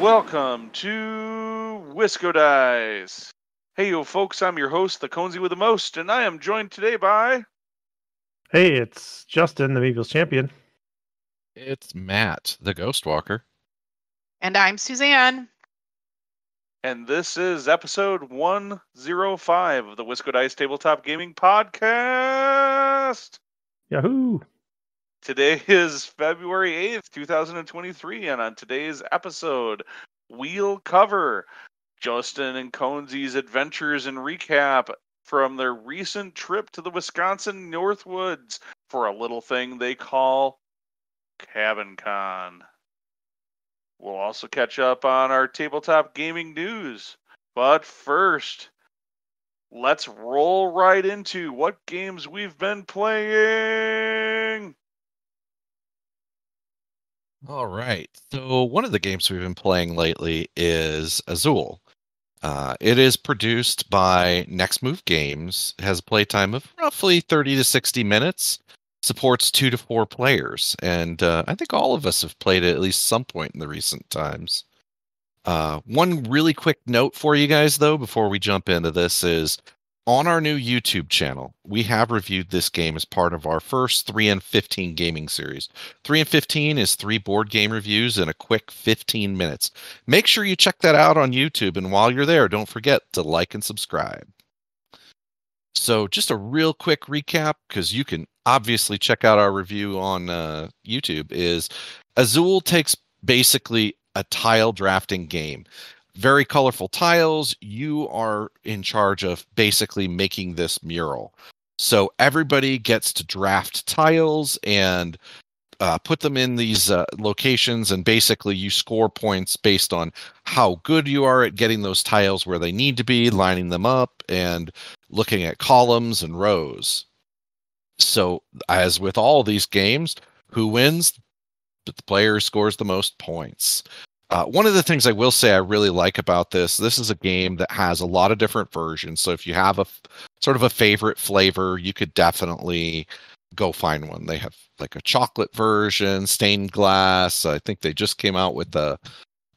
welcome to Wisco Dice. Hey, yo, folks, I'm your host, the Conzi with the Most, and I am joined today by... Hey, it's Justin, the Eagles champion. It's Matt, the Ghost Walker. And I'm Suzanne. And this is episode 105 of the Wisco Dice Tabletop Gaming Podcast. Yahoo! Today is February 8th, 2023, and on today's episode, we'll cover Justin and Conzi's adventures and recap from their recent trip to the Wisconsin Northwoods for a little thing they call CabinCon. We'll also catch up on our tabletop gaming news. But first, let's roll right into what games we've been playing. All right. So one of the games we've been playing lately is Azul. It is produced by Next Move Games, has a playtime of roughly 30 to 60 minutes, supports 2 to 4 players, and I think all of us have played it at least some point in the recent times. One really quick note for you guys, though, before we jump into this is, on our new YouTube channel, we have reviewed this game as part of our first 3 and 15 gaming series. 3 and 15 is 3 board game reviews in a quick 15 minutes. Make sure you check that out on YouTube, and while you're there, don't forget to like and subscribe. So just a real quick recap, because you can obviously check out our review on YouTube, is Azul takes basically a tile drafting game. Very colorful tiles. You are in charge of basically making this mural. So everybody gets to draft tiles and put them in these locations, and basically you score points based on how good you are at getting those tiles where they need to be, lining them up, and looking at columns and rows. So as with all these games, who wins? The player who scores the most points. One of the things I will say I really like about this is a game that has a lot of different versions. So if you have a sort of a favorite flavor, you could definitely go find one. They have like a chocolate version, stained glass. I think they just came out with what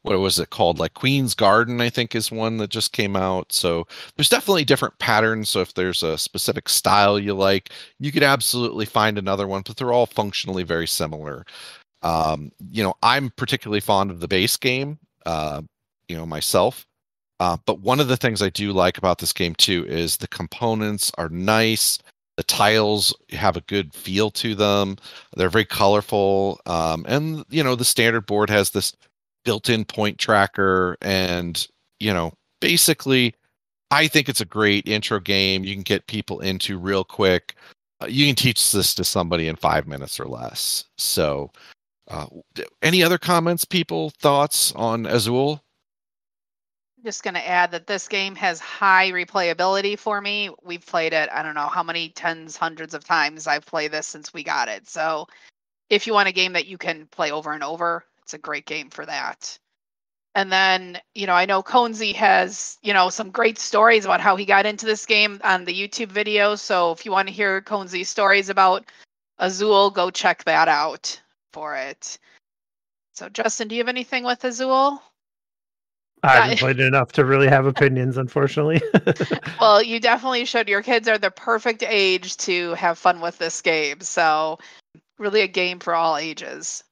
was it called? Like Queen's Garden, I think, is one that just came out. So there's definitely different patterns. So if there's a specific style you like, you could absolutely find another one, but they're all functionally very similar. I'm particularly fond of the base game, myself. But one of the things I do like about this game too is the components are nice. The tiles have a good feel to them. They're very colorful. And the standard board has this built-in point tracker. And, basically, I think it's a great intro game. You can get people into real quick. You can teach this to somebody in 5 minutes or less. So, any other comments, people, thoughts on Azul? I'm just going to add that this game has high replayability for me. We've played it, I don't know how many tens, hundreds of times I've played this since we got it. So if you want a game that you can play over and over, it's a great game for that. And then, I know Conzi has, some great stories about how he got into this game on the YouTube video. So if you want to hear Conzi's stories about Azul, go check that out for it. So Justin, do you have anything with Azul? I haven't played enough to really have opinions, unfortunately. Well, you definitely should. Your kids are the perfect age to have fun with this game. So really a game for all ages.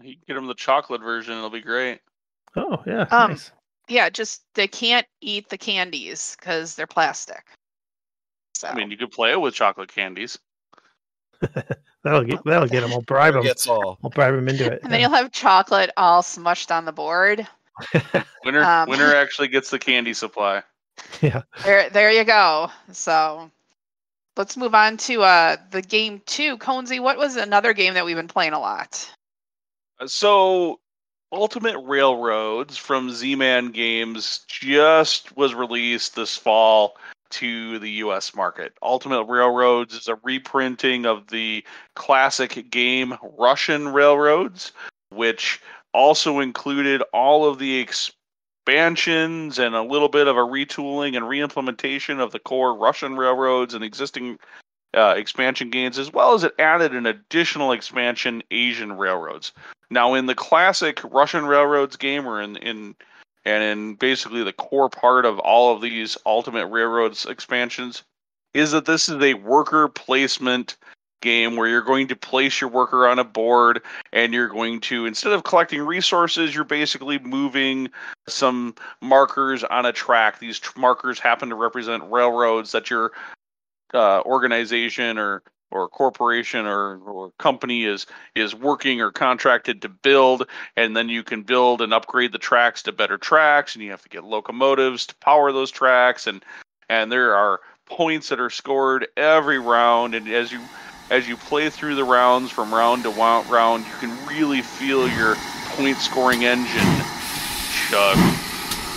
You can get them the chocolate version. It'll be great. Oh, yeah. Nice. Yeah, just they can't eat the candies because they're plastic. So. I mean, you could play it with chocolate candies. That'll get them. I'll bribe them. I'll bribe them into it. And then you'll have chocolate all smushed on the board. Winner actually gets the candy supply. Yeah. There you go. So let's move on to the game 2. Conzi, what was another game that we've been playing a lot? So Ultimate Railroads from Z-Man Games just was released this fall to the U.S. market. Ultimate Railroads is a reprinting of the classic game Russian Railroads, which also included all of the expansions and a little bit of a retooling and reimplementation of the core Russian Railroads and existing expansion gains, as well as it added an additional expansion, Asian Railroads. Now, in the classic Russian Railroads game, or in basically the core part of all of these Ultimate Railroads expansions, is that this is a worker placement game where you're going to place your worker on a board, and you're going to, instead of collecting resources, you're basically moving some markers on a track. These markers happen to represent railroads that your organization or corporation or company is working or contracted to build, and then you can build and upgrade the tracks to better tracks, and you have to get locomotives to power those tracks, and there are points that are scored every round, and as you play through the rounds from round to round, you can really feel your point scoring engine chug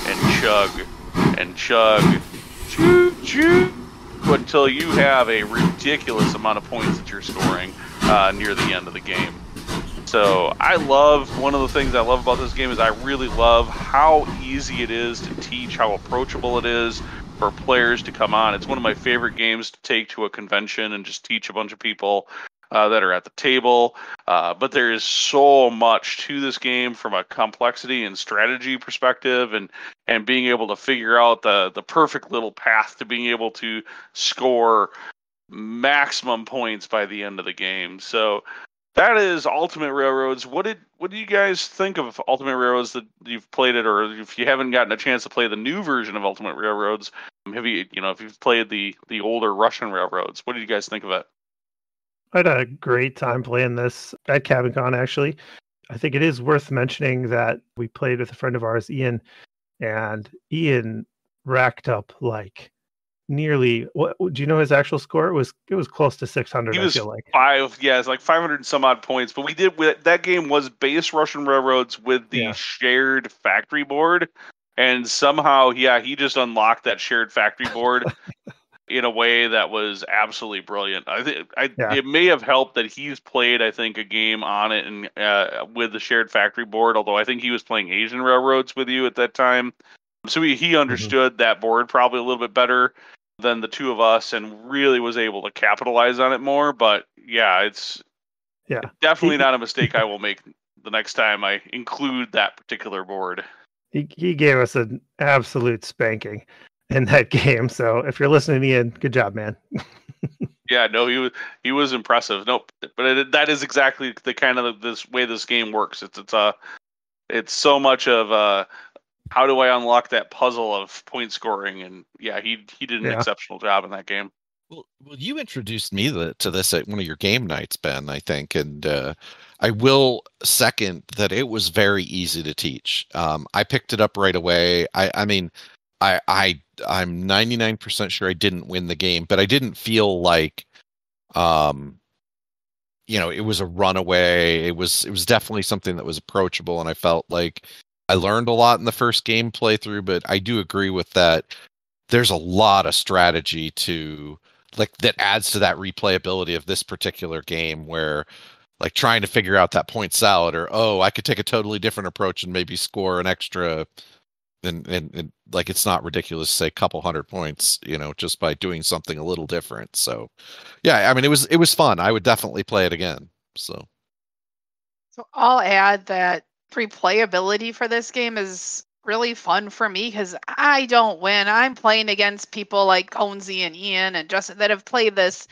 and chug and chug, choo choo, until you have a ridiculous amount of points that you're scoring near the end of the game. So one of the things I love about this game is I really love how easy it is to teach, how approachable it is for players to come on. It's one of my favorite games to take to a convention and just teach a bunch of people that are at the table. But there is so much to this game from a complexity and strategy perspective, and being able to figure out the perfect little path to being able to score maximum points by the end of the game. So that is Ultimate Railroads. What do you guys think of Ultimate Railroads that you've played it, or if you haven't gotten a chance to play the new version of Ultimate Railroads, if you've played the older Russian Railroads, what did you guys think of it? I had a great time playing this at CabinCon, actually. I think it is worth mentioning that we played with a friend of ours, Ian, and Ian racked up like nearly, what do you know his actual score? It was close to 600, I feel like. It's like 500 and some odd points, but that game was base Russian Railroads with the shared factory board, and somehow, he just unlocked that shared factory board in a way that was absolutely brilliant. It may have helped that he's played, I think, a game on it and with the shared factory board, although I think he was playing Asian Railroads with you at that time. So he understood that board probably a little bit better than the two of us, and really was able to capitalize on it more. But it's definitely not a mistake I will make the next time I include that particular board. He gave us an absolute spanking in that game. So if you're listening, Ian, good job, man. He was impressive. Nope, but that is exactly the kind of this way this game works. It's so much of how do I unlock that puzzle of point scoring, and he did an exceptional job in that game. Well, you introduced me to this at one of your game nights, Ben, I think, and I will second that it was very easy to teach. I picked it up right away. I'm 99% sure I didn't win the game, but I didn't feel like, it was a runaway. It was definitely something that was approachable, and I felt like I learned a lot in the first game playthrough. But I do agree with that. There's a lot of strategy that adds to that replayability of this particular game, where like trying to figure out that point salad, or I could take a totally different approach and maybe score an extra, and like it's not ridiculous to say a couple hundred points, just by doing something a little different. So I mean, it was fun. I would definitely play it again. So I'll add that replayability for this game is really fun for me because I don't win. I'm playing against people like Conzi and Ian and Justin that have played this,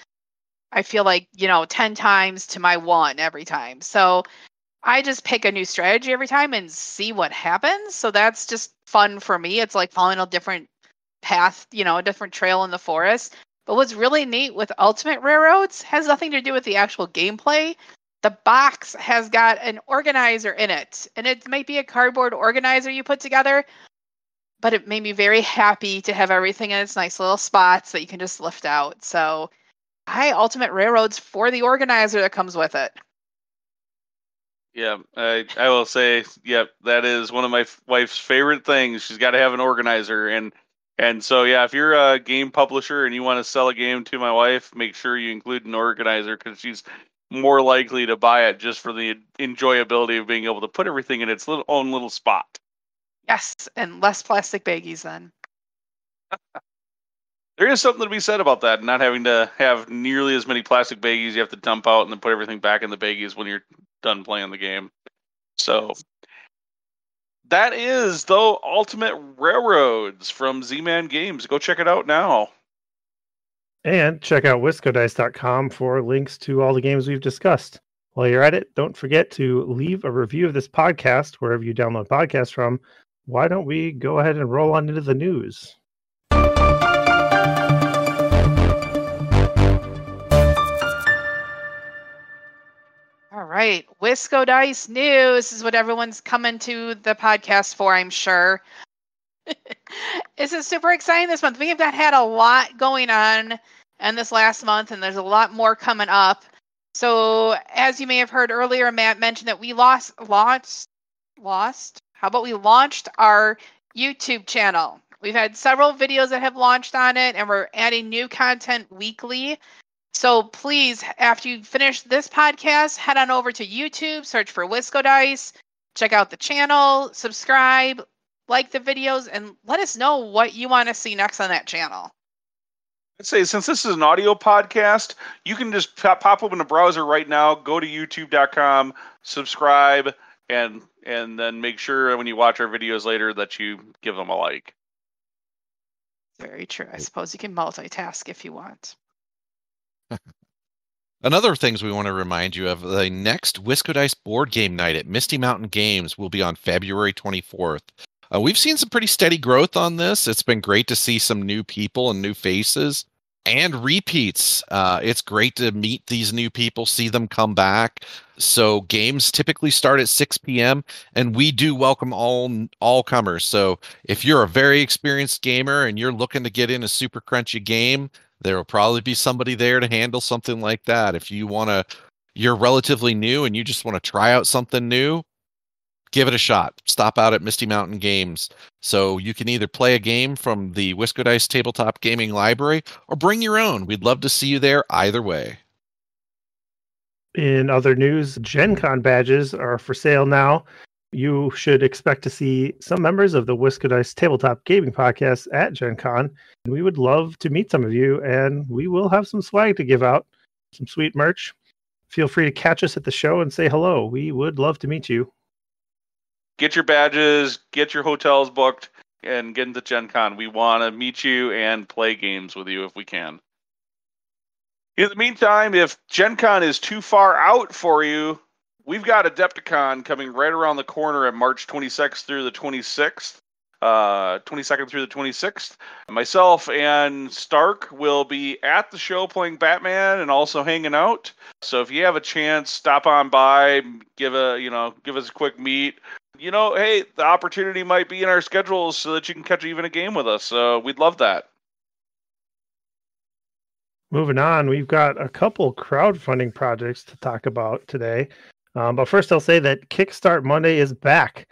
I feel like, 10 times to my 1 every time. So I just pick a new strategy every time and see what happens. So that's just fun for me. It's like following a different path, a different trail in the forest. But what's really neat with Ultimate Railroads has nothing to do with the actual gameplay. The box has got an organizer in it, and it might be a cardboard organizer you put together, but it made me very happy to have everything in its nice little spots that you can just lift out. So Ultimate Railroads for the organizer that comes with it. Yeah, I will say, that is one of my wife's favorite things. She's got to have an organizer, and so if you're a game publisher and you want to sell a game to my wife, make sure you include an organizer, because she's more likely to buy it just for the enjoyability of being able to put everything in its own little spot. Yes, and less plastic baggies then. There is something to be said about that, not having to have nearly as many plastic baggies you have to dump out and then put everything back in the baggies when you're done playing the game. So that is, though, Ultimate Railroads from Z-Man Games. Go check it out now. And check out wiscodice.com for links to all the games we've discussed. While you're at it, don't forget to leave a review of this podcast wherever you download podcasts from. Why don't we go ahead and roll on into the news? All right, Wisco Dice News is what everyone's coming to the podcast for, I'm sure. This is super exciting this month. We have had a lot going on in this last month, and there's a lot more coming up. So, as you may have heard earlier, Matt mentioned that we launched. How about we launched our YouTube channel? We've had several videos that have launched on it, and we're adding new content weekly. So please, after you finish this podcast, head on over to YouTube, search for Wisco Dice, check out the channel, subscribe, like the videos, and let us know what you want to see next on that channel. I'd say since this is an audio podcast, you can just pop open a browser right now, go to youtube.com, subscribe, and then make sure when you watch our videos later that you give them a like. Very true. I suppose you can multitask if you want. Another things we want to remind you of, the next Wisco Dice board game night at Misty Mountain Games will be on February 24th. We've seen some pretty steady growth on this. It's been great to see some new people and new faces and repeats. It's great to meet these new people, see them come back. So games typically start at 6 p.m. and we do welcome all comers. So if you're a very experienced gamer and you're looking to get in a super crunchy game, there will probably be somebody there to handle something like that. If you're relatively new and you just want to try out something new, give it a shot. Stop out at Misty Mountain Games. So you can either play a game from the Wisco Dice Tabletop Gaming Library or bring your own. We'd love to see you there either way. In other news, Gen Con badges are for sale now. You should expect to see some members of the Wisco Dice Tabletop Gaming Podcast at Gen Con. We would love to meet some of you, and we will have some swag to give out, some sweet merch. Feel free to catch us at the show and say hello. We would love to meet you. Get your badges, get your hotels booked, and get into Gen Con. We want to meet you and play games with you if we can. In the meantime, if Gen Con is too far out for you, we've got Adepticon coming right around the corner at March 22nd through the 26th. 22nd through the 26th. Myself and Stark will be at the show playing Batman and also hanging out. So if you have a chance, stop on by, give us a quick meet. Hey, the opportunity might be in our schedules so that you can catch even a game with us. So we'd love that. Moving on, we've got a couple crowdfunding projects to talk about today. But first, I'll say that Kickstart Monday is back.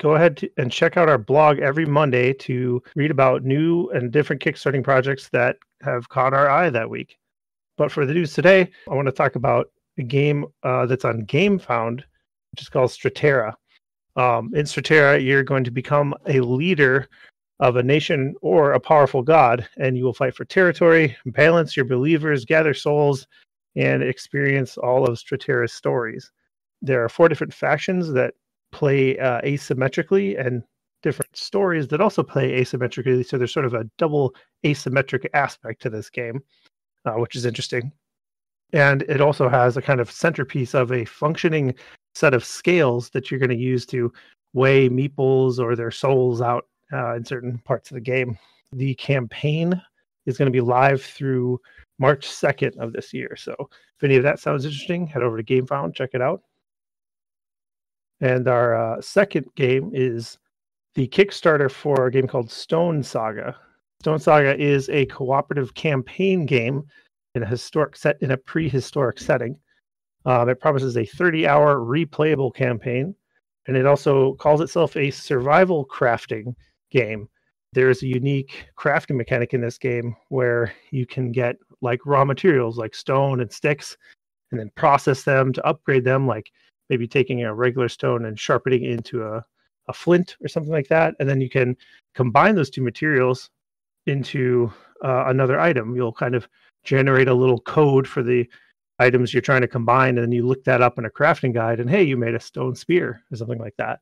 Go ahead and check out our blog every Monday to read about new and different Kickstarting projects that have caught our eye that week. But for the news today, I want to talk about a game that's on GameFound, which is called Stratera. In Stratera, you're going to become a leader of a nation or a powerful god, and you will fight for territory, balance your believers, gather souls, and experience all of Stratera's stories. There are 4 different factions that play asymmetrically and different stories that also play asymmetrically, so there's sort of a double asymmetric aspect to this game, which is interesting. And it also has a kind of centerpiece of a functioning set of scales that you're going to use to weigh meeples or their souls out in certain parts of the game. The campaign is going to be live through March 2nd of this year. So if any of that sounds interesting, head over to GameFound, check it out. And our second game is the Kickstarter for a game called Stone Saga. Stone Saga is a cooperative campaign game in a prehistoric setting. It promises a 30-hour replayable campaign, and it also calls itself a survival crafting game. There is a unique crafting mechanic in this game where you can get like raw materials like stone and sticks and then process them to upgrade them, like maybe taking a regular stone and sharpening it into a a flint or something like that, and then you can combine those two materials into another item. You'll kind of generate a little code for the items you're trying to combine, and then you look that up in a crafting guide, and hey, you made a stone spear or something like that.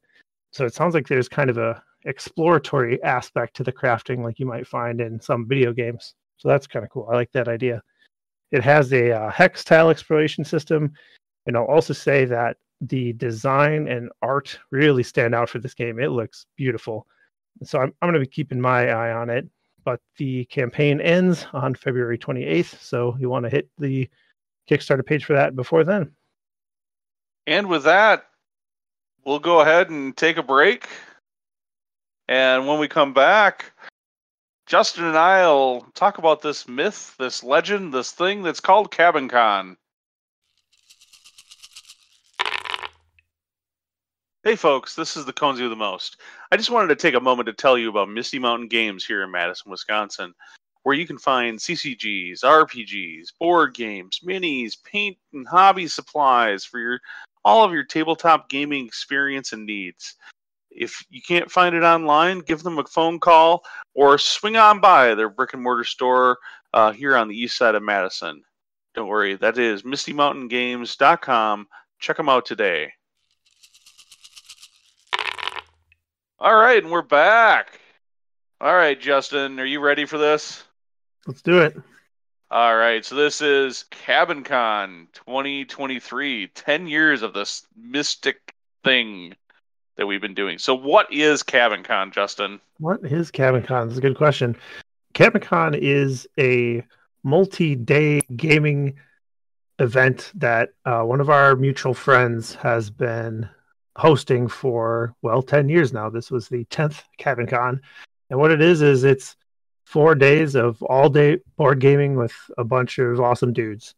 So it sounds like there's kind of a exploratory aspect to the crafting like you might find in some video games. So that's kind of cool. I like that idea. It has a hex tile exploration system, and I'll also say that the design and art really stand out for this game. It looks beautiful. So I'm going to be keeping my eye on it. But the campaign ends on February 28th, so you want to hit the Kickstarter page for that before then. And with that, we'll go ahead and take a break. And when we come back, Justin and I will talk about this myth, this legend, this thing that's called CabinCon. Hey folks, this is the Cones You the Most. I just wanted to take a moment to tell you about Misty Mountain Games here in Madison, Wisconsin, where you can find CCGs, RPGs, board games, minis, paint and hobby supplies for all of your tabletop gaming experience and needs. If you can't find it online, give them a phone call or swing on by their brick and mortar store here on the east side of Madison. Don't worry, that is MistyMountainGames.com. Check them out today. All right, and we're back. All right, Justin, are you ready for this? Let's do it. All right, so this is CabinCon 2023, 10 years of this mystic thing that we've been doing. So what is CabinCon, Justin? What is CabinCon? That's a good question. CabinCon is a multi-day gaming event that one of our mutual friends has been hosting for 10 years now. This was the 10th CabinCon, and what it is it's 4 days of all day board gaming with a bunch of awesome dudes.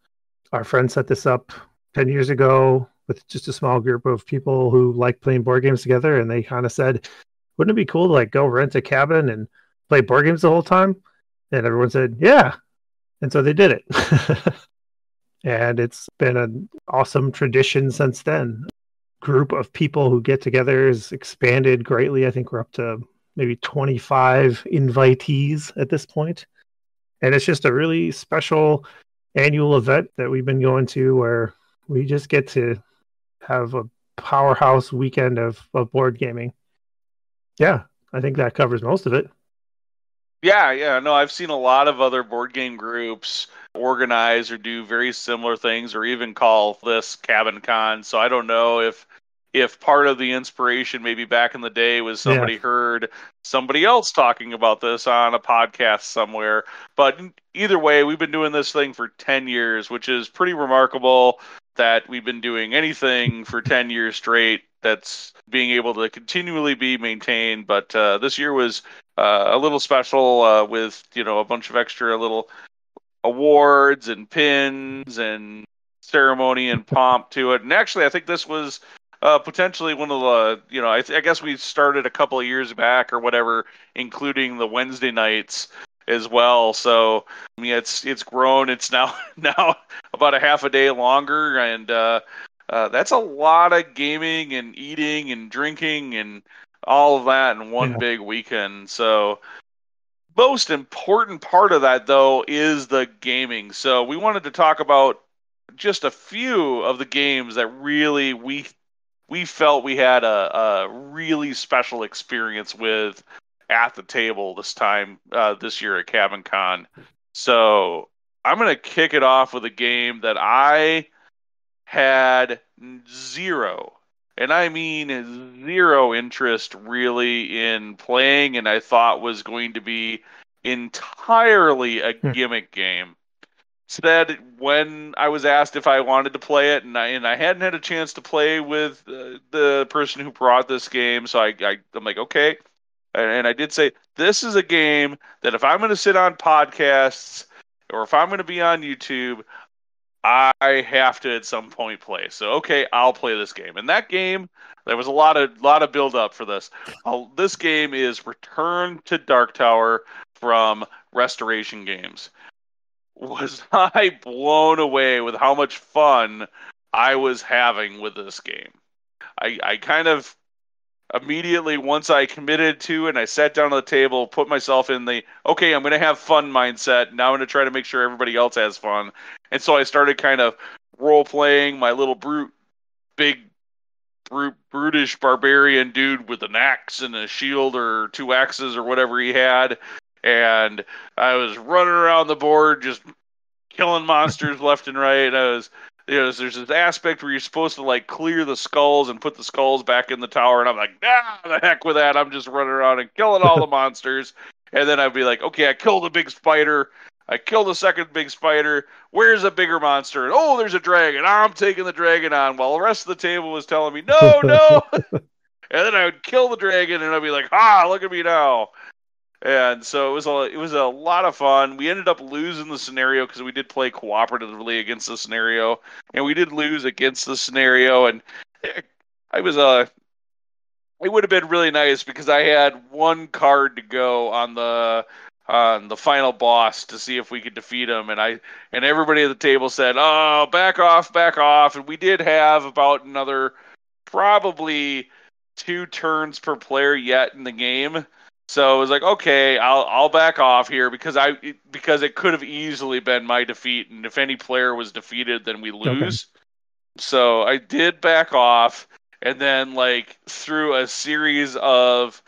Our friend set this up 10 years ago with just a small group of people who like playing board games together, and they kind of said, wouldn't it be cool to like go rent a cabin and play board games the whole time? And everyone said yeah, and so they did it. And it's been an awesome tradition since then. Group of people who get together has expanded greatly. I think we're up to maybe 25 invitees at this point. And it's just a really special annual event that we've been going to where we just get to have a powerhouse weekend of board gaming. Yeah, I think that covers most of it. Yeah, no, I've seen a lot of other board game groups organize or do very similar things or even call this CabinCon. So I don't know if part of the inspiration maybe back in the day was somebody heard somebody else talking about this on a podcast somewhere. But either way, we've been doing this thing for 10 years, which is pretty remarkable that we've been doing anything for 10 years straight that's being able to continually be maintained. But this year was a little special with, a bunch of extra little awards and pins and ceremony and pomp to it. And actually, I think this was potentially one of the, I guess we started a couple of years back or whatever, including the Wednesday nights as well. So I mean, it's grown. It's now about a half a day longer, and that's a lot of gaming and eating and drinking and all of that in one big weekend. So most important part of that, though, is the gaming. So we wanted to talk about just a few of the games that really we felt we had a really special experience with at the table this year at CabinCon. So I'm going to kick it off with a game that I had zero, and I mean zero interest really in playing, and I thought was going to be entirely a gimmick game. Instead, when I was asked if I wanted to play it, and I hadn't had a chance to play with the person who brought this game, so I'm like, okay. And I did say, this is a game that if I'm going to sit on podcasts or if I'm going to be on YouTube, I have to at some point play. So okay, I'll play this game. And that game, there was a lot of build up for this. This game is Return to Dark Tower from Restoration Games. Was I blown away with how much fun I was having with this game? I kind of immediately once I committed to and I sat down at the table, put myself in the, okay, I'm going to have fun mindset. Now I'm going to try to make sure everybody else has fun. And so I started kind of role-playing my little brutish barbarian dude with an axe and a shield or 2 axes or whatever he had. And I was running around the board just killing monsters left and right. There's this aspect where you're supposed to like clear the skulls and put the skulls back in the tower, and I'm like, the heck with that. I'm just running around and killing all the monsters. And then I'd be like, okay, I killed a big spider. I killed a second big spider. Where's a bigger monster? And, oh, there's a dragon. I'm taking the dragon on, while the rest of the table was telling me, no, no. And then I would kill the dragon, and I'd be like, look at me now. And so it was a lot of fun. We ended up losing the scenario because we did play cooperatively against the scenario, and we did lose against the scenario. And I was it would have been really nice because I had 1 card to go on the final boss to see if we could defeat him, and everybody at the table said, "Oh, back off," and we did have about another probably 2 turns per player yet in the game. So it was like, okay, I'll back off here because it could have easily been my defeat, and if any player was defeated, then we lose. Okay. So I did back off, and then like through a series of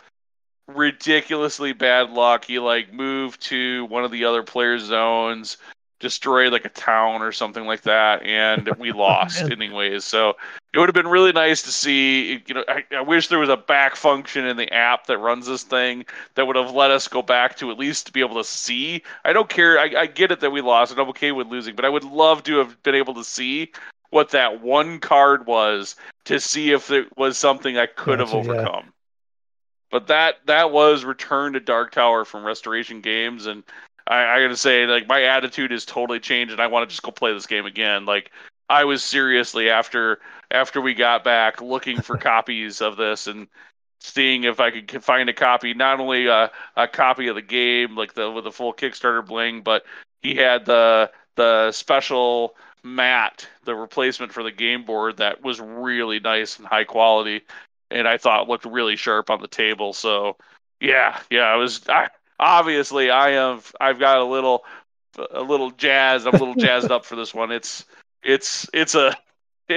ridiculously bad luck, he like moved to one of the other players' zones, destroyed like a town or something like that, and we lost anyways. So it would have been really nice to see. I wish there was a back function in the app that runs this thing that would have let us go back to at least to be able to see. I don't care. I get it that we lost, and I'm okay with losing, but I would love to have been able to see what that 1 card was to see if it was something I could have overcome. Yeah. But that was Return to Dark Tower from Restoration Games, and I gotta say, like, my attitude has totally changed, and I want to just go play this game again. Like, I was seriously after we got back looking for copies of this and seeing if I could find a copy, not only a copy of the game, like with the full Kickstarter bling, but he had the special mat, the replacement for the game board that was really nice and high quality, and I thought looked really sharp on the table. So yeah, obviously I've got a little jazzed. I'm a little jazzed up for this one. It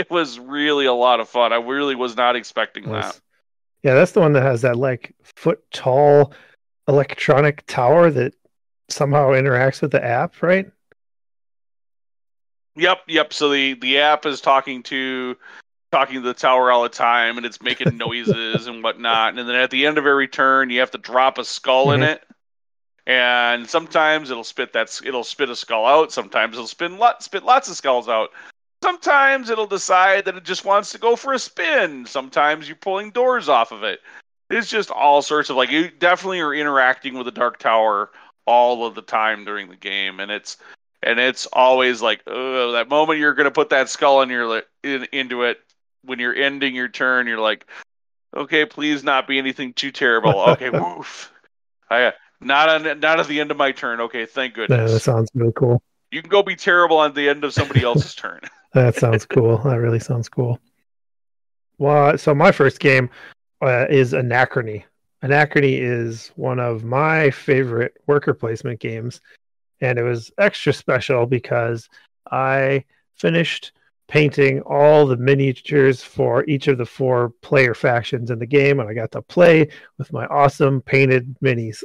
was really a lot of fun. I really was not expecting that. Yeah, that's the one that has that like foot tall electronic tower that somehow interacts with the app, right? Yep. So the app is talking to the tower all the time, and it's making noises and whatnot. And then at the end of every turn, you have to drop a skull in it. And sometimes it'll spit a skull out. Sometimes it'll spit lots of skulls out. Sometimes it'll decide that it just wants to go for a spin. Sometimes you're pulling doors off of it. It's just all sorts of, like, you definitely are interacting with the Dark Tower all of the time during the game, and it's always like, that moment you're going to put that skull into it. When you're ending your turn, you're like, okay, please not be anything too terrible. Okay, woof. Not at the end of my turn. Okay, thank goodness. Yeah, that sounds really cool. You can go be terrible at the end of somebody else's turn. That sounds cool. That really sounds cool. Well, so my first game is Anachrony. Anachrony is one of my favorite worker placement games, and it was extra special because I finished painting all the miniatures for each of the 4 player factions in the game, and I got to play with my awesome painted minis.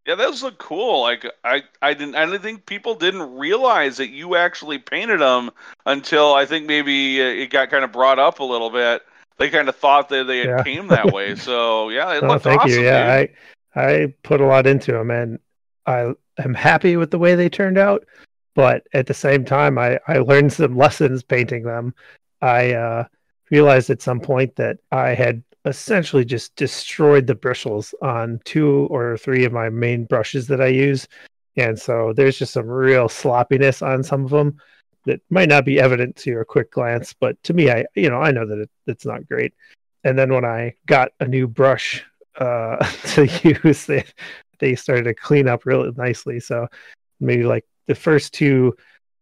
Yeah, those look cool. Like I didn't think people didn't realize that you actually painted them until I think maybe it got kind of brought up a little bit. They kind of thought that they had came that way. So yeah, it looked awesome. Thank you. Yeah, dude. I put a lot into them, and I am happy with the way they turned out. But at the same time, I learned some lessons painting them. I realized at some point that I had essentially just destroyed the bristles on 2 or 3 of my main brushes that I use. And so there's just some real sloppiness on some of them that might not be evident to your quick glance. But to me, I know that it's not great. And then when I got a new brush to use, they started to clean up really nicely. So maybe like the first 2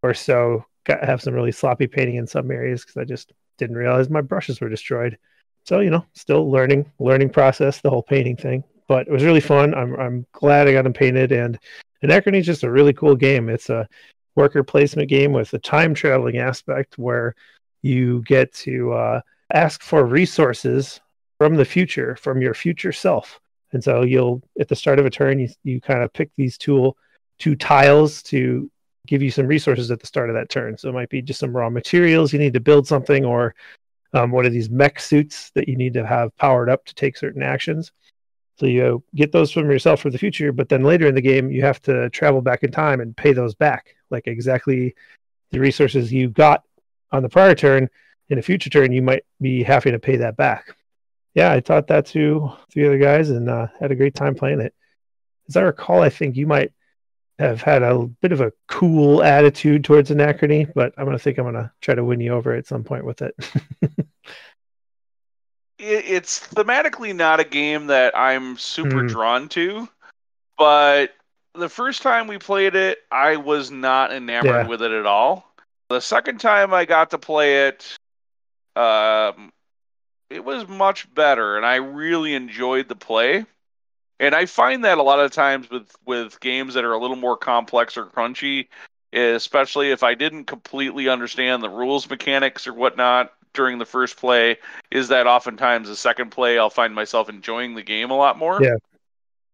or so have some really sloppy painting in some areas because I just didn't realize my brushes were destroyed. So, still learning process, the whole painting thing. But it was really fun. I'm glad I got them painted. And Anachrony is just a really cool game. It's a worker placement game with a time traveling aspect where you get to ask for resources from the future, from your future self. And so you'll, at the start of a turn, you kind of pick these two tiles to give you some resources at the start of that turn. So it might be just some raw materials you need to build something, or one of these mech suits that you need to have powered up to take certain actions. So you get those from yourself for the future, but then later in the game, you have to travel back in time and pay those back, like exactly the resources you got on the prior turn. In a future turn, you might be having to pay that back. Yeah, I taught that to 3 other guys and had a great time playing it. As I recall, I think you might have had a bit of a cool attitude towards Anachrony, but I'm going to try to win you over at some point with it. It's thematically not a game that I'm super drawn to, but the first time we played it, I was not enamored with it at all. The second time I got to play it, it was much better, and I really enjoyed the play. And I find that a lot of times with games that are a little more complex or crunchy, especially if I didn't completely understand the rules mechanics or whatnot during the first play, is that oftentimes the second play I'll find myself enjoying the game a lot more. Yeah.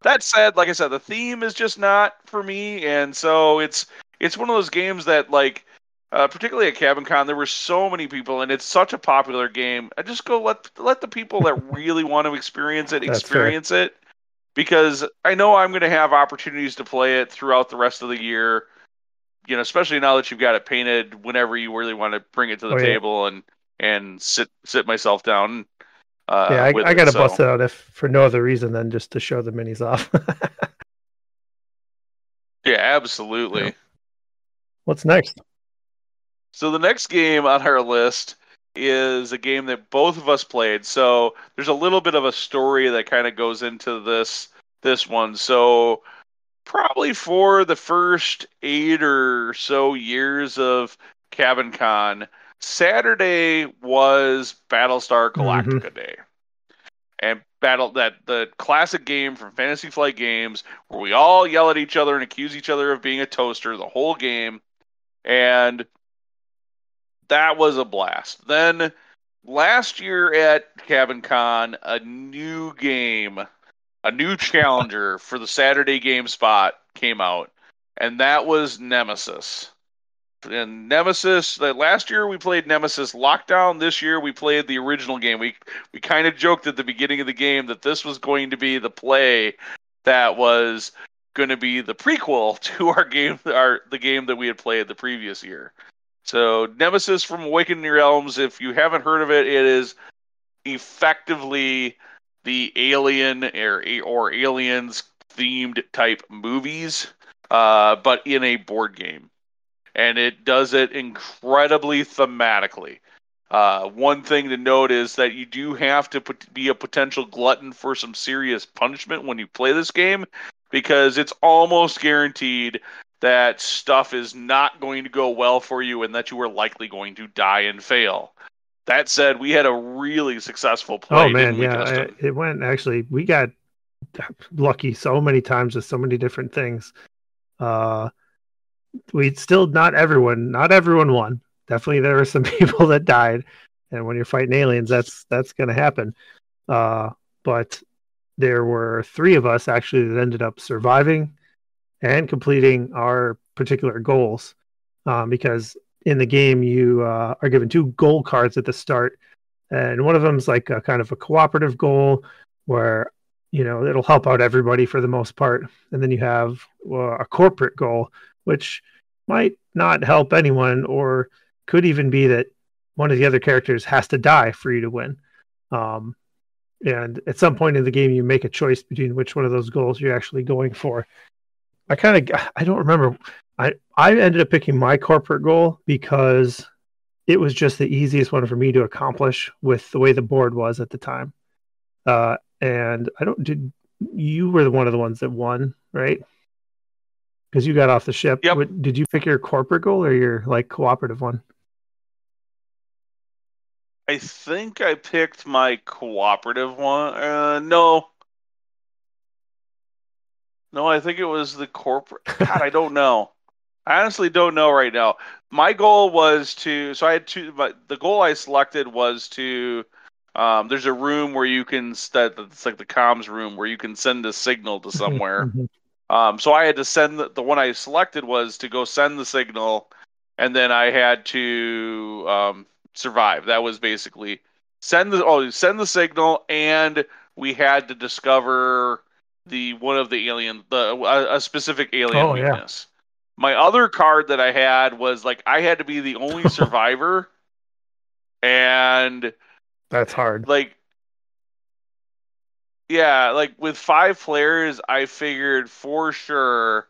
That said, like I said, the theme is just not for me, and so it's one of those games that, like, particularly at CabinCon, there were so many people, and it's such a popular game. I just go let the people that really want to experience it experience it, because I know I'm going to have opportunities to play it throughout the rest of the year. Especially now that you've got it painted, whenever you really want to bring it to the table and sit myself down. I got to bust it out if for no other reason than just to show the minis off. Yeah, absolutely. Yeah. What's next? So the next game on our list is a game that both of us played. So there's a little bit of a story that kind of goes into this one. So probably for the first 8 or so years of CabinCon, Saturday was Battlestar Galactica Day. And the classic game from Fantasy Flight Games where we all yell at each other and accuse each other of being a toaster the whole game. And that was a blast. Then last year at CabinCon, a new game, a new challenger for the Saturday game spot came out, and that was Nemesis. And Nemesis, last year we played Nemesis Lockdown. This year we played the original game. We kind of joked at the beginning of the game that this was going to be the play that was going to be the prequel to our game, the game that we had played the previous year. So Nemesis from Awakening Realms, if you haven't heard of it, it is effectively the Alien or Aliens themed type movies, but in a board game. And it does it incredibly thematically. One thing to note is that you do have to be a potential glutton for some serious punishment when you play this game, because it's almost guaranteed that stuff is not going to go well for you and that you are likely going to die and fail. That said, we had a really successful play. Oh man, didn't we, Justin? It went, actually, we got lucky so many times with so many different things. We still, not everyone won. Definitely there were some people that died, and when you're fighting aliens, that's going to happen. But there were 3 of us actually that ended up surviving and completing our particular goals, because in the game you are given 2 goal cards at the start, and one of them is like a kind of a cooperative goal where it'll help out everybody for the most part, and then you have a corporate goal which might not help anyone, or could even be that one of the other characters has to die for you to win. And at some point in the game you make a choice between which one of those goals you're actually going for. I don't remember. I ended up picking my corporate goal because it was just the easiest one for me to accomplish with the way the board was at the time. And you were one of the ones that won, right? Because you got off the ship. Yep. Did you pick your corporate goal or your cooperative one? I think I picked my cooperative one. No, I think it was the corporate. God, I don't know. I honestly don't know right now. My goal was to. So I had two. But the goal I selected was to. There's a room where you can. It's like the comms room where you can send a signal to somewhere. So I had to send the one I selected was to go send the signal, and then I had to survive. That was basically send the signal, and we had to discover one of the alien a specific alien weakness. My other card that I had was like I had to be the only survivor, and that's hard. Like, yeah, like with 5 players, I figured for sure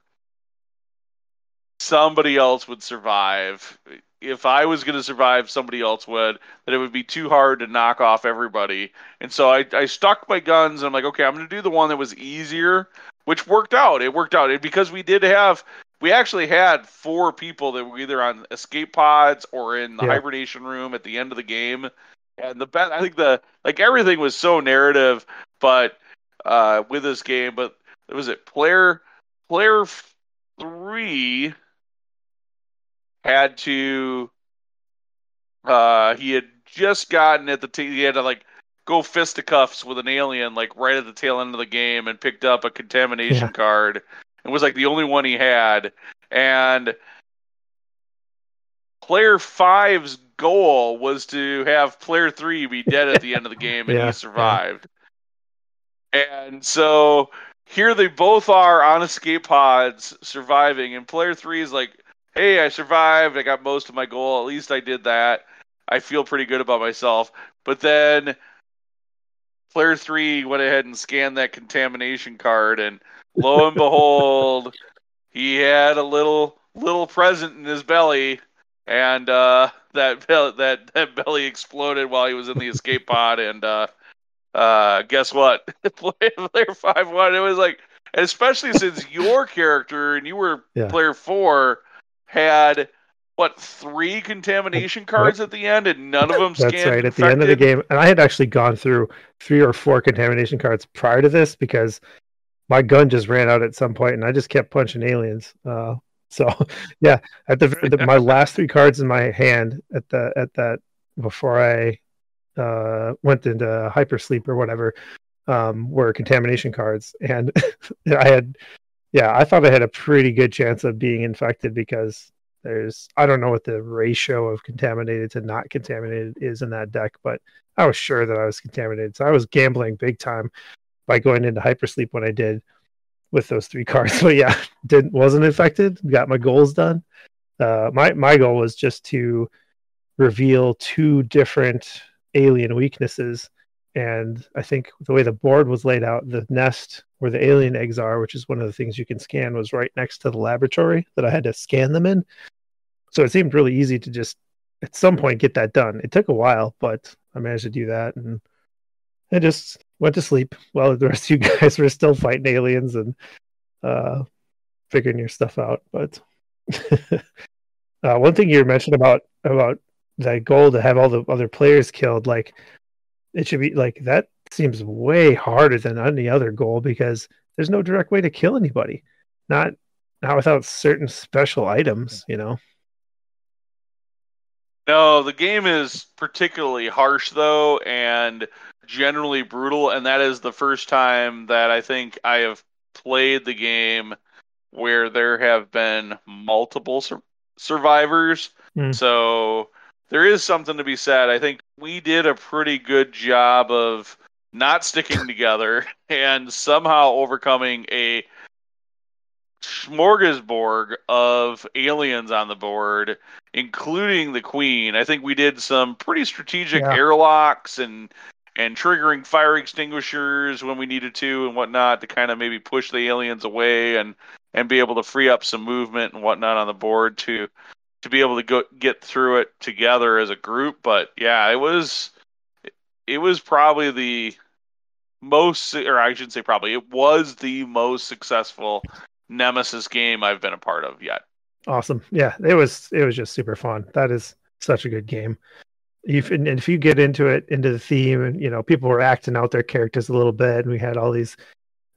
somebody else would survive. If I was going to survive, somebody else would. That it would be too hard to knock off everybody. And so I stuck my guns. And I'm like, okay, I'm going to do the one that was easier, which worked out. It worked out because we actually had 4 people that were either on escape pods or in the hibernation room at the end of the game. And I think everything was so narrative, but with this game. But was it player 3 had to he had just gotten he had to like go fisticuffs with an alien like right at the tail end of the game and picked up a contamination card and was like the only one he had. And player 5's goal was to have player 3 be dead at the end of the game, and he survived. And so here they both are on escape pods surviving, and player 3 is like, hey, I survived. I got most of my goal. At least I did that. I feel pretty good about myself. But then player 3 went ahead and scanned that contamination card, and lo and behold, he had a little present in his belly, and that belly exploded while he was in the escape pod, and guess what? Player 5 won. It was like, especially since your character and you were player 4 had 3 contamination cards at the end, and none of them scanned. That's right, at the end of the game. And I had actually gone through 3 or 4 contamination cards prior to this because my gun just ran out at some point, and I just kept punching aliens. So yeah, at my last 3 cards in my hand at that before I went into hypersleep or whatever were contamination cards, and I thought I had a pretty good chance of being infected because I don't know what the ratio of contaminated to not contaminated is in that deck, but I was sure that I was contaminated. So I was gambling big time by going into hypersleep when I did with those 3 cards. But yeah, wasn't infected, got my goals done. My goal was just to reveal 2 different alien weaknesses, and I think the way the board was laid out, the nest where the alien eggs are, which is one of the things you can scan, was right next to the laboratory that I had to scan them in. So it seemed really easy to just at some point get that done. It took a while, but I managed to do that, and I just went to sleep while the rest of you guys were still fighting aliens and figuring your stuff out. But one thing you mentioned about that goal to have all the other players killed, like it should be like that seems way harder than any other goal because there's no direct way to kill anybody. Not without certain special items, you know. No, the game is particularly harsh though, and generally brutal, and that is the first time that I think I have played the game where there have been multiple survivors. So there is something to be said. I think we did a pretty good job of not sticking together and somehow overcoming a smorgasbord of aliens on the board, including the queen. I think we did some pretty strategic airlocks and triggering fire extinguishers when we needed to and whatnot to kind of maybe push the aliens away and be able to free up some movement and whatnot on the board to be able to get through it together as a group. But yeah, it was probably the most, or I shouldn't say probably, it was the most successful Nemesis game I've been a part of yet. Awesome. Yeah, it was just super fun. That is such a good game. if you get into the theme, and people were acting out their characters a little bit, and we had all these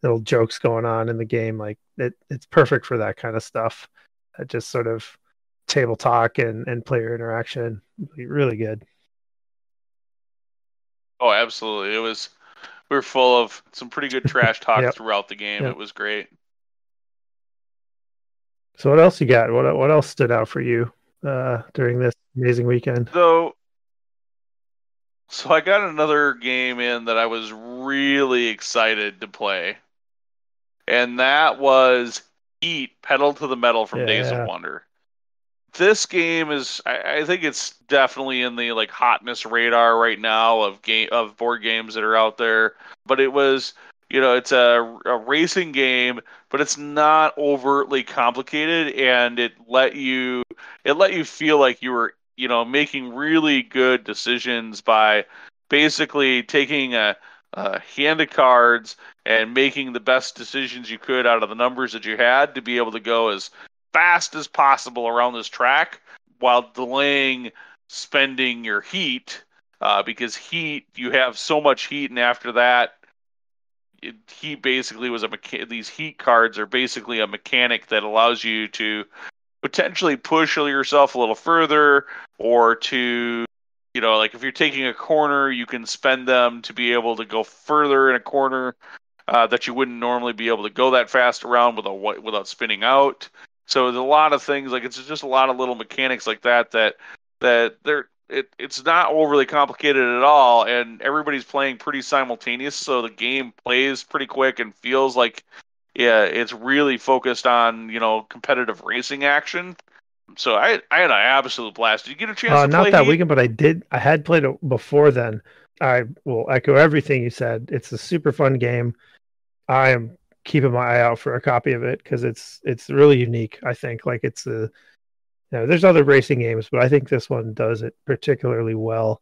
little jokes going on in the game, like it's perfect for that kind of stuff. Just sort of table talk and player interaction, really good. Oh, absolutely. We were full of some pretty good trash talk Yep. throughout the game. Yep. It was great. So what else you got? What else stood out for you during this amazing weekend? So I got another game in that I was really excited to play, and that was Heat: Pedal to the Metal from Days of Yeah. Wonder. This game is, I think it's definitely in the like hotness radar right now of board games that are out there. But it was, it's a racing game, but it's not overtly complicated, and it let you feel like you were, making really good decisions by basically taking a hand of cards and making the best decisions you could out of the numbers that you had to be able to go as fast as possible around this track while delaying spending your heat, because heat, you have so much heat, and after that, heat basically was these heat cards are basically a mechanic that allows you to potentially push yourself a little further, or to, like if you're taking a corner, you can spend them to be able to go further in a corner that you wouldn't normally be able to go that fast around without spinning out. So there's a lot of things, like it's just a lot of little mechanics like that it's not overly complicated at all, and everybody's playing pretty simultaneous, so the game plays pretty quick and feels like, yeah, it's really focused on, competitive racing action. So I had an absolute blast. Did you get a chance to play Not that Heat? weekend, but I had played it before then. I will echo everything you said. It's a super fun game. I am keeping my eye out for a copy of it because it's really unique. I think like it's there's other racing games, but I think this one does it particularly well.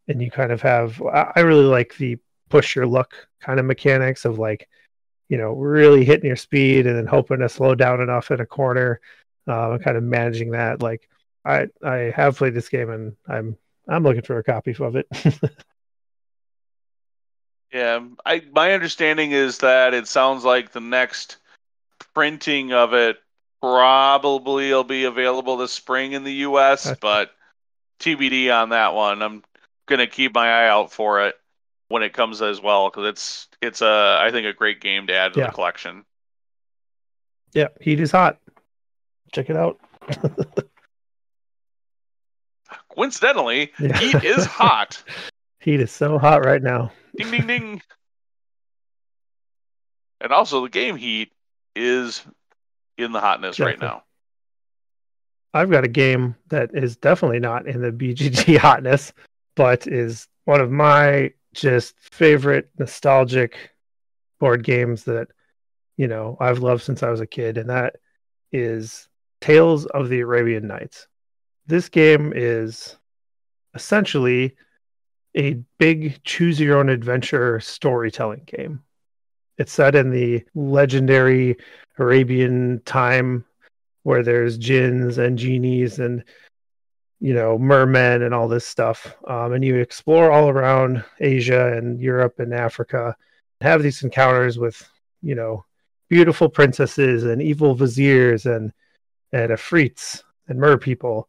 And you kind of have, I really like the push your luck kind of mechanics of like, really hitting your speed and then hoping to slow down enough in a corner, kind of managing that. Like I have played this game and I'm looking for a copy of it. Yeah, my understanding is that it sounds like the next printing of it probably will be available this spring in the U.S., but TBD on that one. I'm gonna keep my eye out for it when it comes as well, because it's I think a great game to add to the collection. Yeah, Heat is hot. Check it out. Coincidentally, Heat is hot. Heat is so hot right now. Ding, ding, ding. And also, the game Heat is in the hotness right now. I've got a game that is definitely not in the BGG hotness, but is one of my just favorite nostalgic board games that, I've loved since I was a kid, and that is Tales of the Arabian Nights. This game is essentially a big choose your own adventure storytelling game. It's set in the legendary Arabian time where there's jinns and genies and mermen and all this stuff, and you explore all around Asia and Europe and Africa, have these encounters with beautiful princesses and evil viziers and afrits and mer people.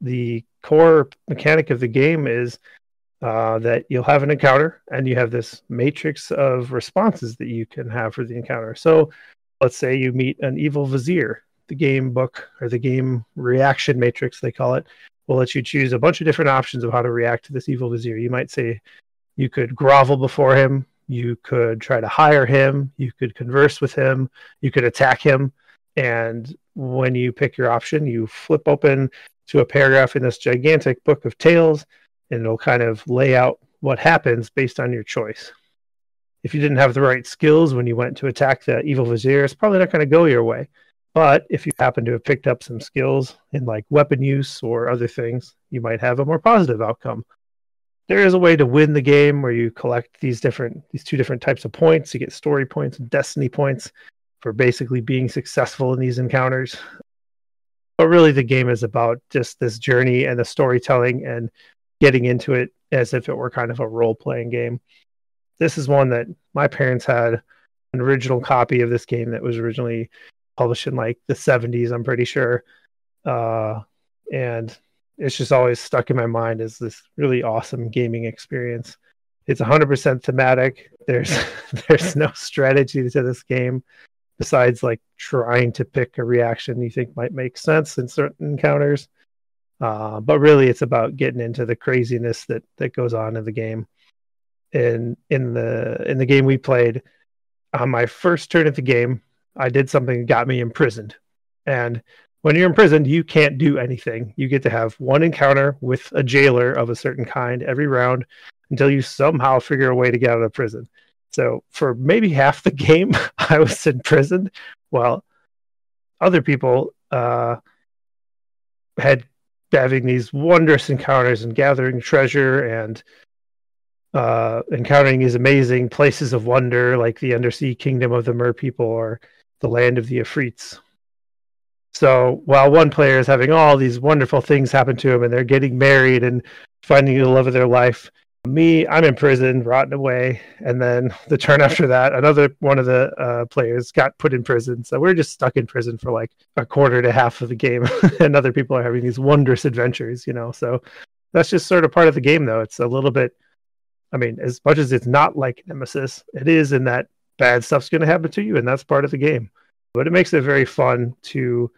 The core mechanic of the game is that you'll have an encounter and you have this matrix of responses that you can have for the encounter. So let's say you meet an evil vizier. The game book, or the game reaction matrix, they call it, will let you choose a bunch of different options of how to react to this evil vizier. You might say you could grovel before him, you could try to hire him, you could converse with him, you could attack him. And when you pick your option, you flip open to a paragraph in this gigantic book of tales, and it'll kind of lay out what happens based on your choice. If you didn't have the right skills when you went to attack the evil vizier, it's probably not going to go your way. But if you happen to have picked up some skills in like weapon use or other things, you might have a more positive outcome. There is a way to win the game where you collect these two different types of points. You get story points and destiny points for basically being successful in these encounters. But really the game is about just this journey and the storytelling and getting into it as if it were kind of a role-playing game. This is one that my parents had an original copy of this game that was originally published in like the 70s, I'm pretty sure. And it's just always stuck in my mind as this really awesome gaming experience. It's 100% thematic. There's no strategy to this game besides like trying to pick a reaction you think might make sense in certain encounters. But really, it's about getting into the craziness that goes on in the game. And in the game we played, on my first turn at the game, I did something that got me imprisoned. And when you're imprisoned, you can't do anything. You get to have one encounter with a jailer of a certain kind every round until you somehow figure a way to get out of prison. So for maybe half the game, I was imprisoned while other people had having these wondrous encounters and gathering treasure and encountering these amazing places of wonder like the undersea kingdom of the Mer people or the land of the Afrits. So while one player is having all these wonderful things happen to him and they're getting married and finding the love of their life, me, I'm in prison, rotting away. And then the turn after that, another one of the players got put in prison. So we're just stuck in prison for like a quarter to half of the game. And other people are having these wondrous adventures, So that's just sort of part of the game, though. It's a little bit, I mean, as much as it's not like Nemesis, it is in that bad stuff's going to happen to you. And that's part of the game. But it makes it very fun to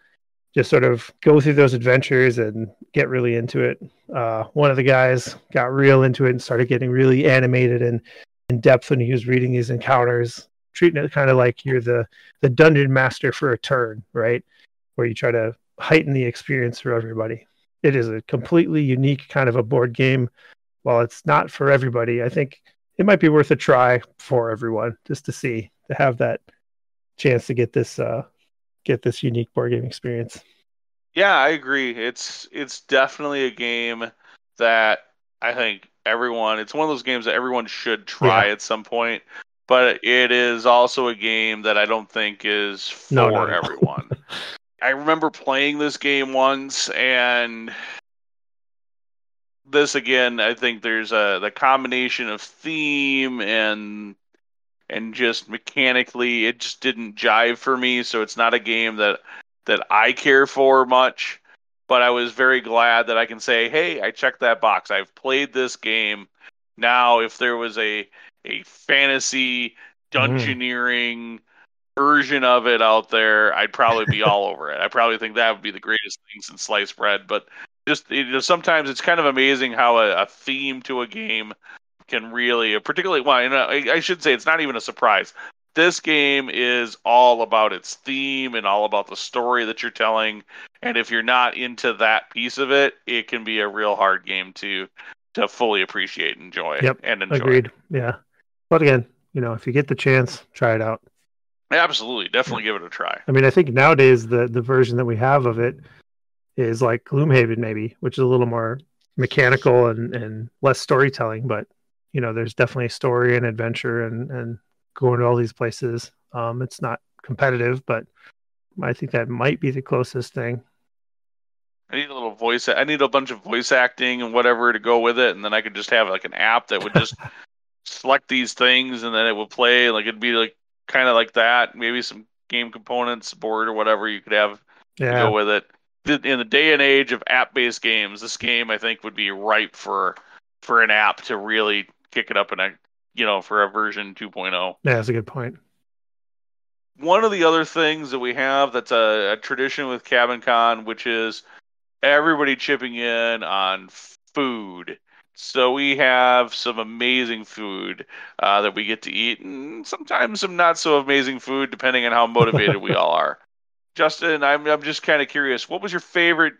just sort of go through those adventures and get really into it. One of the guys got real into it and started getting really animated and in depth when he was reading these encounters, treating it kind of like you're the dungeon master for a turn, right? Where you try to heighten the experience for everybody. It is a completely unique kind of a board game. While it's not for everybody, I think it might be worth a try for everyone just to have that chance to get this unique board game experience. Yeah, I agree. It's definitely a game that I think it's one of those games that everyone should try at some point, but it is also a game that I don't think is for everyone. I remember playing this game once, and this again, I think there's the combination of theme and just mechanically, it just didn't jive for me. So it's not a game that I care for much. But I was very glad that I can say, hey, I checked that box. I've played this game. Now, if there was a fantasy dungeoneering version of it out there, I'd probably be all over it. I probably think that would be the greatest thing since sliced bread. But just sometimes it's kind of amazing how a theme to a game can really, particularly, I should say it's not even a surprise. This game is all about its theme and all about the story that you're telling. And if you're not into that piece of it, it can be a real hard game to fully appreciate and enjoy. Yep, and enjoy. Agreed. Yeah. But again, if you get the chance, try it out. Absolutely. Definitely give it a try. I mean, I think nowadays the version that we have of it is like Gloomhaven maybe, which is a little more mechanical and less storytelling, but there's definitely story and adventure and going to all these places. It's not competitive, but I think that might be the closest thing. I need a bunch of voice acting and whatever to go with it, and then I could just have like an app that would just select these things, and then it would play. Like it'd be like kind of like that. Maybe some game components, board or whatever you could have to go with it. In the day and age of app-based games, this game I think would be ripe for an app to really kick it up for a version 2.0. Yeah, that's a good point. One of the other things that we have that's a tradition with CabinCon, which is everybody chipping in on food. So we have some amazing food that we get to eat, and sometimes some not so amazing food, depending on how motivated we all are. Justin, I'm just kind of curious. What was your favorite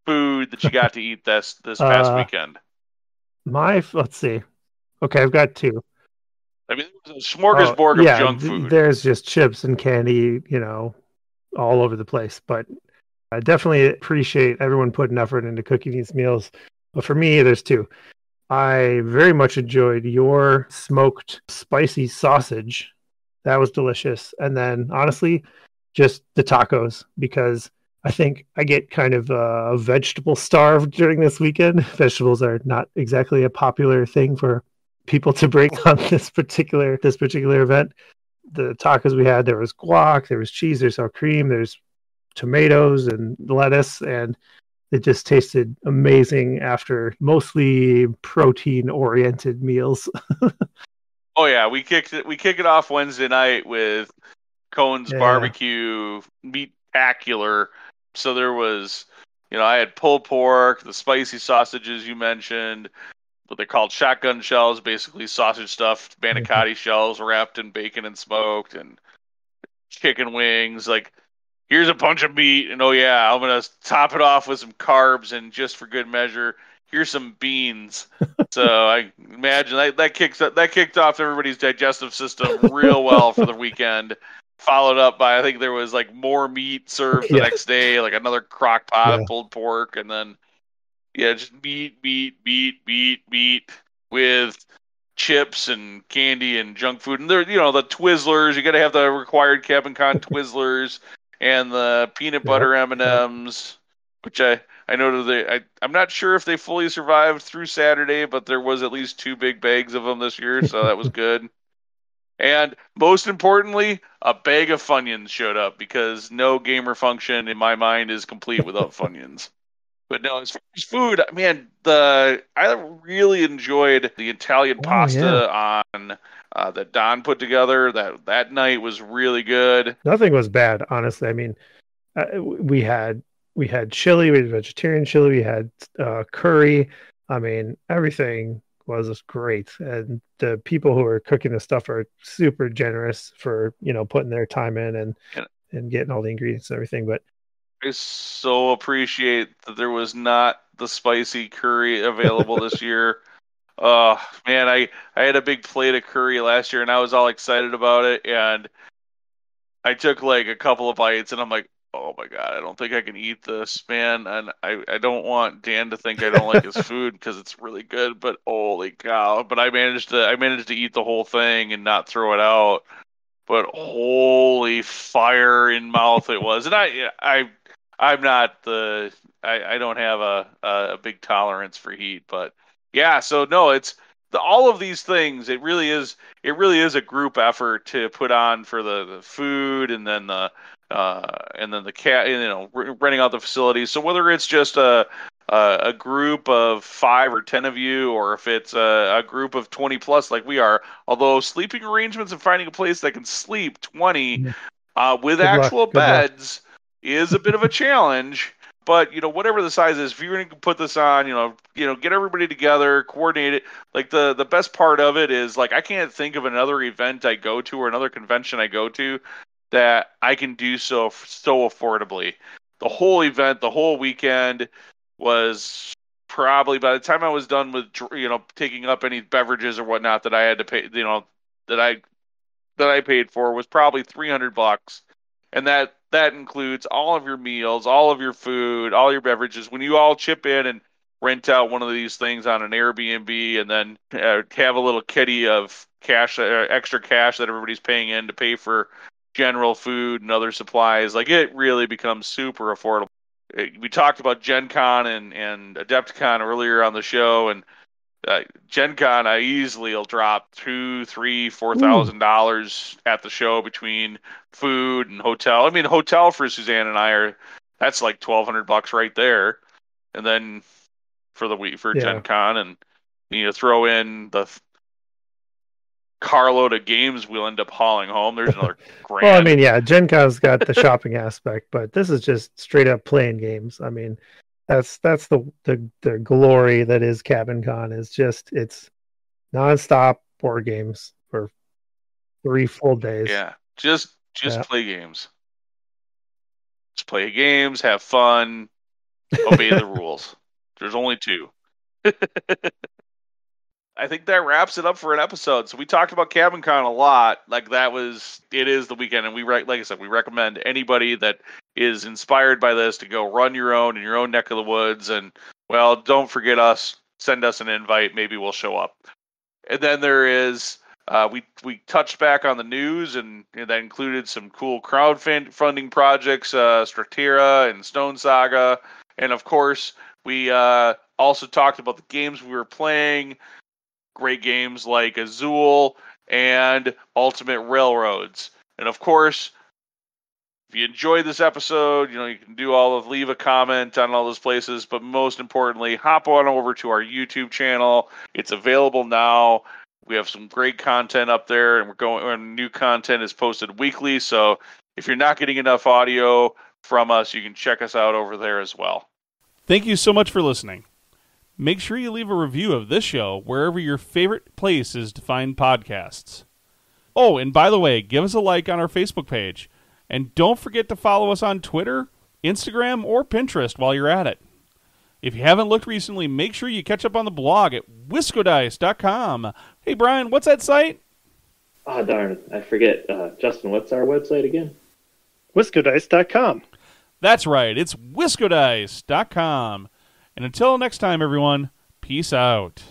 food that you got to eat this past weekend? Let's see. Okay, I've got two. I mean, it was a smorgasbord of junk food. There's just chips and candy, all over the place. But I definitely appreciate everyone putting effort into cooking these meals. But for me, there's two. I very much enjoyed your smoked spicy sausage. That was delicious. And then, honestly, just the tacos, because I think I get kind of vegetable starved during this weekend. Vegetables are not exactly a popular thing for people to bring on this particular event. The tacos we had, there was guac, there was cheese, there's sour cream, there's tomatoes and lettuce, and it just tasted amazing after mostly protein oriented meals. Oh yeah, we kick it off Wednesday night with Cone's barbecue meat-tacular. So there was, I had pulled pork, the spicy sausages you mentioned, what they're called shotgun shells, basically sausage stuffed manicotti shells wrapped in bacon and smoked, and chicken wings. Like, here's a bunch of meat, and oh yeah, I'm gonna top it off with some carbs, and just for good measure, here's some beans. So I imagine that kicked off everybody's digestive system real well for the weekend. Followed up by, I think there was like more meat served the next day, like another crock pot of pulled pork, and then just meat with chips and candy and junk food. And there, the Twizzlers. You got to have the required CabinCon Twizzlers and the peanut butter M&Ms, which I know I'm not sure if they fully survived through Saturday, but there was at least 2 big bags of them this year, so that was good. And most importantly, a bag of Funyuns showed up, because no gamer function in my mind is complete without Funyuns. But no, as far as food, man, I really enjoyed the Italian pasta on that Don put together. That night was really good. Nothing was bad, honestly. I mean, we had chili, we had vegetarian chili, we had curry. I mean, everything was great, and the people who are cooking the stuff are super generous for putting their time in and getting all the ingredients and everything. But I so appreciate that there was not the spicy curry available this year. Oh man, I had a big plate of curry last year, and I was all excited about it, and I took like a couple of bites, and I'm like, oh my god, I don't think I can eat this, man. And I don't want Dan to think I don't like his food, because it's really good, but holy cow. But I managed to eat the whole thing and not throw it out. But holy fire in mouth it was. And I'm not I don't have a big tolerance for heat, but yeah, so no, it's all of these things. It really is a group effort to put on for the food, and then the renting out the facilities. So whether it's just a group of 5 or 10 of you, or if it's a group of 20 plus like we are, although sleeping arrangements and finding a place that can sleep 20 with actual beds is a bit of a challenge. But whatever the size is, if you're going to put this on, get everybody together, coordinate it. Like the best part of it is, like, I can't think of another event I go to or another convention I go to that I can do so affordably. The whole event, the whole weekend was probably, by the time I was done with taking up any beverages or whatnot that I had to pay, that I paid for, was probably $300, and that includes all of your meals, all of your food, all your beverages. When you all chip in and rent out one of these things on an Airbnb, and then have a little kitty of cash, extra cash that everybody's paying in to pay for general food and other supplies, like, it really becomes super affordable. We talked about Gen Con and Adepticon earlier on the show, and Gen Con, I easily will drop $2,000, $3,000, $4,000 at the show between food and hotel. I mean, hotel for Suzanne and I that's like $1,200 right there. And then for the week for Gen Con, and throw in the carload of games we'll end up hauling home, there's another grand. Well, I mean, yeah, Gen Con's got the shopping aspect, but this is just straight up playing games. I mean, that's the glory that is CabinCon. Is just, it's nonstop board games for 3 full days. Yeah, just play games. Just play games, have fun, obey the rules. There's only 2. I think that wraps it up for an episode. So we talked about CabinCon a lot. Like, it is the weekend, and like I said, we recommend anybody that is inspired by this to go run your own in your own neck of the woods. And, well, don't forget us. Send us an invite. Maybe we'll show up. And then there is We touched back on the news, and that included some cool crowdfunding projects, Stratera and Stone Saga, and of course we also talked about the games we were playing. Great games like Azul and Ultimate Railroads, and of course, if you enjoyed this episode, you can do leave a comment on all those places, but most importantly, hop on over to our YouTube channel. It's available now. We have some great content up there, and new content is posted weekly. So if you're not getting enough audio from us, you can check us out over there as well. Thank you so much for listening. Make sure you leave a review of this show wherever your favorite place is to find podcasts. Oh, and by the way, give us a like on our Facebook page. And don't forget to follow us on Twitter, Instagram, or Pinterest while you're at it. If you haven't looked recently, make sure you catch up on the blog at wiscodice.com. Hey, Brian, what's that site? Ah, darn, I forget. Justin, what's our website again? Wiscodice.com. That's right, it's wiscodice.com. And until next time, everyone, peace out.